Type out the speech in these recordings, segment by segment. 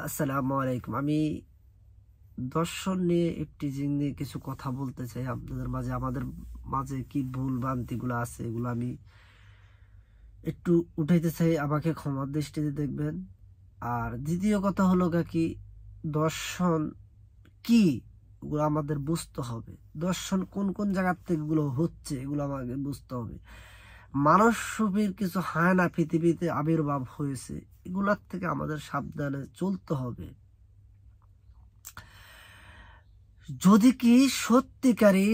আসসালামু আলাইকুম। আমি দর্শন নিয়ে ইফটিজিং নিয়ে কিছু কথা বলতে চাই আপনাদের মাঝে। আমাদের মাঝে কি ভুল ভ্রান্তিগুলো আছে এগুলো আমি একটু উঠাইতে চাই, আমাকে ক্ষমার দৃষ্টিতে দেখবেন। আর দ্বিতীয় কথা হলো কি, দর্শন কি এগুলো আমাদের বুঝতে হবে। দর্শন কোন কোন জায়গার থেকে এগুলো হচ্ছে এগুলো আমাকে বুঝতে হবে। মানুষ রূপীর কিছু হায়না পৃথিবীতে আবির্ভাব হয়েছে, এগুলার থেকে আমাদের সাবধানে চলতে হবে। যদি কি সত্যিকারী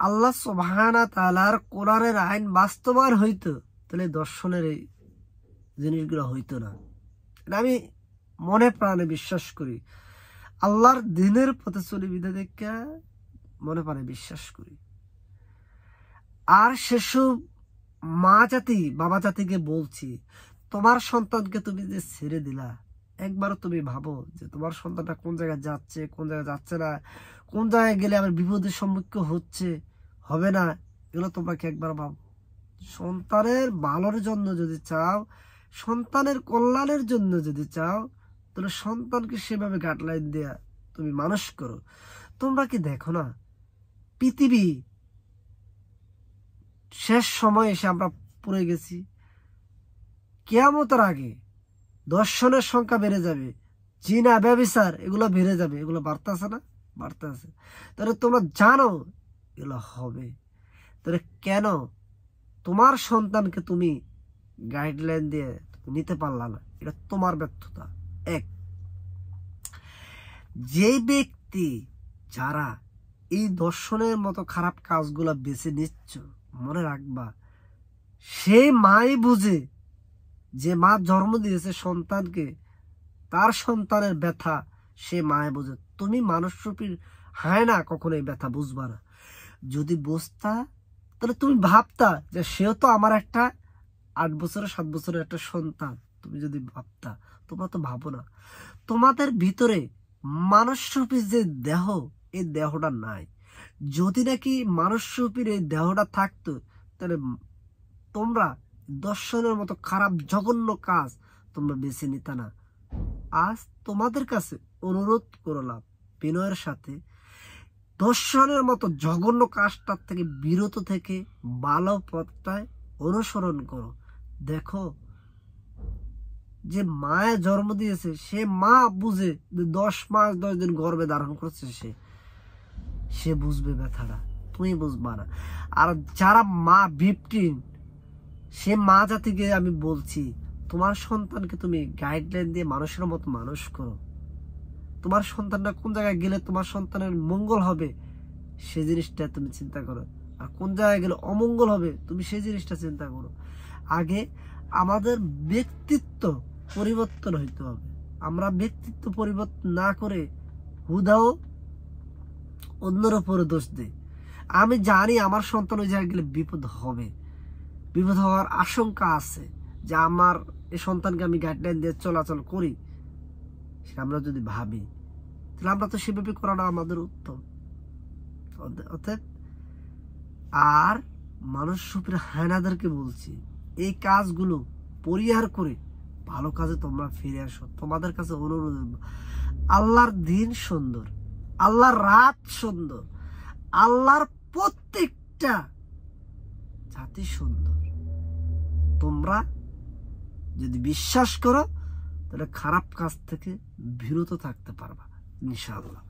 আল্লাহ সুবহানাহু তাআলার কোরআনের আইন বাস্তবায়ন হইতো, তাহলে দর্শনের এই জিনিসগুলো হইতো না। আমি মনে প্রাণে বিশ্বাস করি, আল্লাহর দিনের পথে চলি বিধে দেখে মনে প্রাণে বিশ্বাস করি। আর সেসব মা জাতি বাবা জাতিকে বলছি, তোমার সন্তানকে তুমি যে ছেড়ে দিলা, একবারও তুমি ভাবো যে তোমার সন্তানটা কোন জায়গায় যাচ্ছে, কোন জায়গায় যাচ্ছে না, কোন জায়গায় গেলে আমার বিপদের সম্মুখীন হচ্ছে হবে না, এগুলো তোমরা কি একবার ভাবো? সন্তানের ভালোর জন্য যদি চাও, সন্তানের কল্যাণের জন্য যদি চাও, তাহলে সন্তানকে সেভাবে গাইডলাইন দেয়া তুমি মানুষ করো। তোমরা কি দেখো না, পৃথিবী শেষ সময় এসে আমরা পড়ে গেছি। কিয়ামতের আগে দর্শনের সংখ্যা বেড়ে যাবে, জিনা ব্যভিচার এগুলো বেড়ে যাবে, এগুলো বাড়তে আছে না? বাড়তে আছে। তাহলে তোমরা জানো এগুলো হবে, তাহলে কেন তোমার সন্তানকে তুমি গাইডলাইন দিয়ে নিতে পারলা না? এটা তোমার ব্যর্থতা। এক, যে ব্যক্তি যারা এই দর্শনের মতো খারাপ কাজগুলা বেছে নিচ্ছ, মনে রাখবা সেই মাই বুঝে, যে মা জন্ম দিয়েছে সন্তানকে, তার সন্তানের ব্যথা সে মায় বোঝে। তুমি মানুষ রূপীর হায়না কখনোই ব্যথা বুঝবা না। যদি বুঝতা, তাহলে তুমি ভাবতা যে সেও তো আমার একটা 8 বছরের 7 বছরের একটা সন্তান। তুমি যদি ভাবতা, তোমরা তো ভাবো না। তোমাদের ভিতরে মানুষ রূপী যে দেহ, এই দেহটা নাই। যদি নাকি মানুষ রূপীর এই দেহটা থাকতো, তাহলে তোমরা দর্শনের মতো খারাপ জঘন্য কাজ তোমরা বেছে নিতা না। আজ তোমাদের কাছে অনুরোধ করলাম বিনয়ের সাথে, দর্শনের মতো জঘন্য কাজটার থেকে বিরত থেকে ভালো পথটায় অনুসরণ করো। দেখো, যে মায়ে জন্ম দিয়েছে সে মা বুঝে, 10 মাস 10 দিন গর্ভে ধারণ করছে, সে বুঝবে ব্যথাটা, তুমি বুঝবা না। আর যারা মা 15, সে মা জাতিকে আমি বলছি, তোমার সন্তানকে তুমি গাইডলাইন দিয়ে মানুষের মতো মানুষ করো। তোমার সন্তানটা কোন জায়গায় গেলে তোমার সন্তানের মঙ্গল হবে, সে জিনিসটা তুমি চিন্তা করো। আর কোন জায়গায় গেলে অমঙ্গল হবে, তুমি সেই জিনিসটা চিন্তা করো। আগে আমাদের ব্যক্তিত্ব পরিবর্তন হইতে হবে। আমরা ব্যক্তিত্ব পরিবর্তন না করে হুদাও অন্যের উপরে দোষ দিই। আমি জানি আমার সন্তান ওই জায়গায় গেলে বিপদ হবে, বিপদ হওয়ার আশঙ্কা আছে, যে আমার এই সন্তানকে আমি গাইডলাইন দিয়ে চলাচল করি, সেটা আমরা যদি ভাবি, তাহলে আমরা তো সেভাবে করাটা আমাদের উত্তম। অতএব আর মানুষ রূপের হায়নাদেরকে বলছি, এই কাজগুলো পরিহার করে ভালো কাজে তোমরা ফিরে আসো। তোমাদের কাছে অনুরোধ, আল্লাহর দিন সুন্দর, আল্লাহর রাত সুন্দর, আল্লাহর প্রত্যেকটা জাতি সুন্দর। তোমরা যদি বিশ্বাস করো, তাহলে খারাপ কাজ থেকে বিরত থাকতে পারবা ইনশাআল্লাহ।